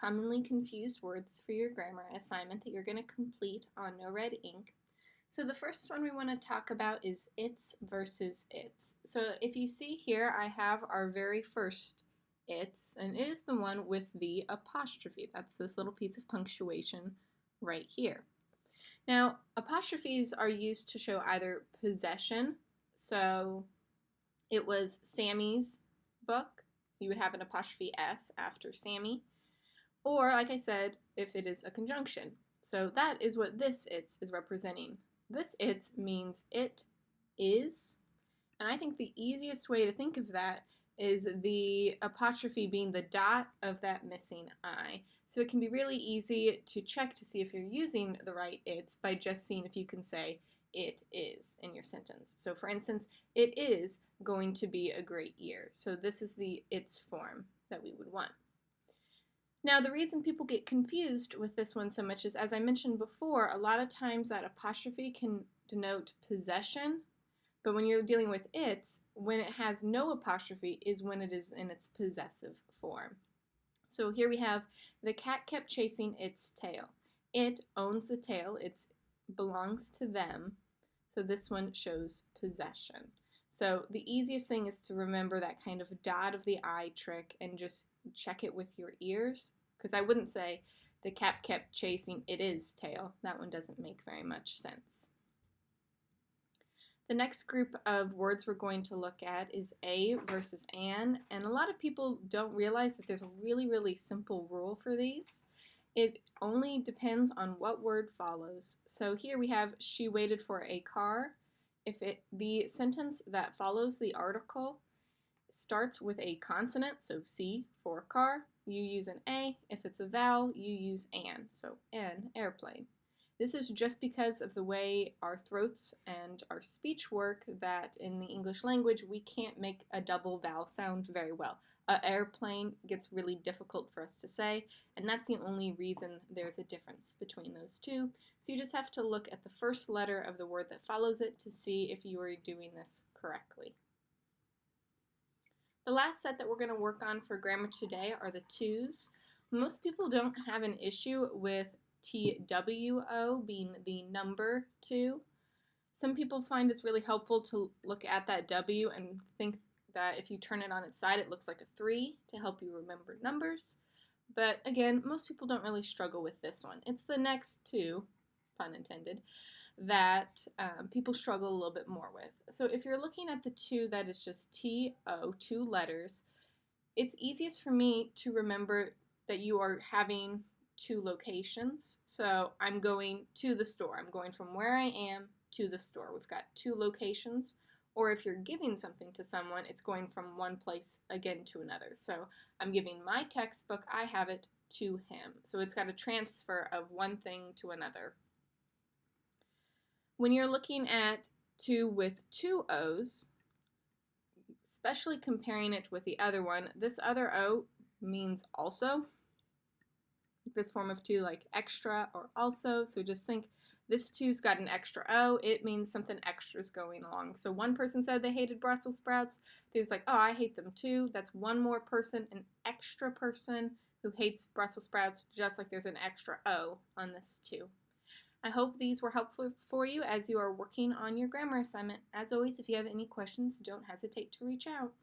commonly confused words for your grammar assignment that you're going to complete on No Red Ink. So the first one we want to talk about is its versus its. So if you see here, I have our very first its, and it is the one with the apostrophe. That's this little piece of punctuation right here. Now, apostrophes are used to show either possession, so it was Sammy's book, you would have an apostrophe S after Sammy, or like I said, if it is a conjunction. So that is what this its is representing. This its means it is, and I think the easiest way to think of that is the apostrophe being the dot of that missing I. So it can be really easy to check to see if you're using the right its by just seeing if you can say it is in your sentence. So for instance, it is going to be a great year. So this is the its form that we would want. Now, the reason people get confused with this one so much is, as I mentioned before, a lot of times that apostrophe can denote possession, but when you're dealing with its, when it has no apostrophe is when it is in its possessive form. So here we have, the cat kept chasing its tail. It owns the tail, it belongs to them, so this one shows possession. So the easiest thing is to remember that kind of dot of the I trick and just check it with your ears, because I wouldn't say the cat kept chasing its tail. That one doesn't make very much sense. The next group of words we're going to look at is a versus an, and a lot of people don't realize that there's a really simple rule for these. It only depends on what word follows. So here we have, she waited for a car. If the sentence that follows the article starts with a consonant, so C for car, you use an A. If it's a vowel, you use an, so an, airplane. This is just because of the way our throats and our speech work that in the English language we can't make a double vowel sound very well. Airplane gets really difficult for us to say, and that's the only reason there's a difference between those two. So you just have to look at the first letter of the word that follows it to see if you are doing this correctly. The last set that we're going to work on for grammar today are the twos. Most people don't have an issue with TWO being the number 2. Some people find it's really helpful to look at that W and think that if you turn it on its side, it looks like a 3 to help you remember numbers. But again, most people don't really struggle with this one. It's the next two, pun intended, that people struggle a little bit more with. So if you're looking at the 2 that is just T-O, 2 letters, it's easiest for me to remember that you are having 2 locations. So I'm going to the store. I'm going from where I am to the store. We've got 2 locations. Or if you're giving something to someone, it's going from one place again to another. So I'm giving my textbook, I have it, to him. So it's got a transfer of one thing to another. When you're looking at 2 with 2 O's, especially comparing it with the other one, this other O means also. This form of 2 like extra or also, so just think this 2's got an extra O, it means something extra is going along. So one person said they hated Brussels sprouts, there's like, oh, I hate them too. That's one more person, an extra person who hates Brussels sprouts, just like there's an extra O on this too. I hope these were helpful for you as you are working on your grammar assignment. As always, if you have any questions, don't hesitate to reach out.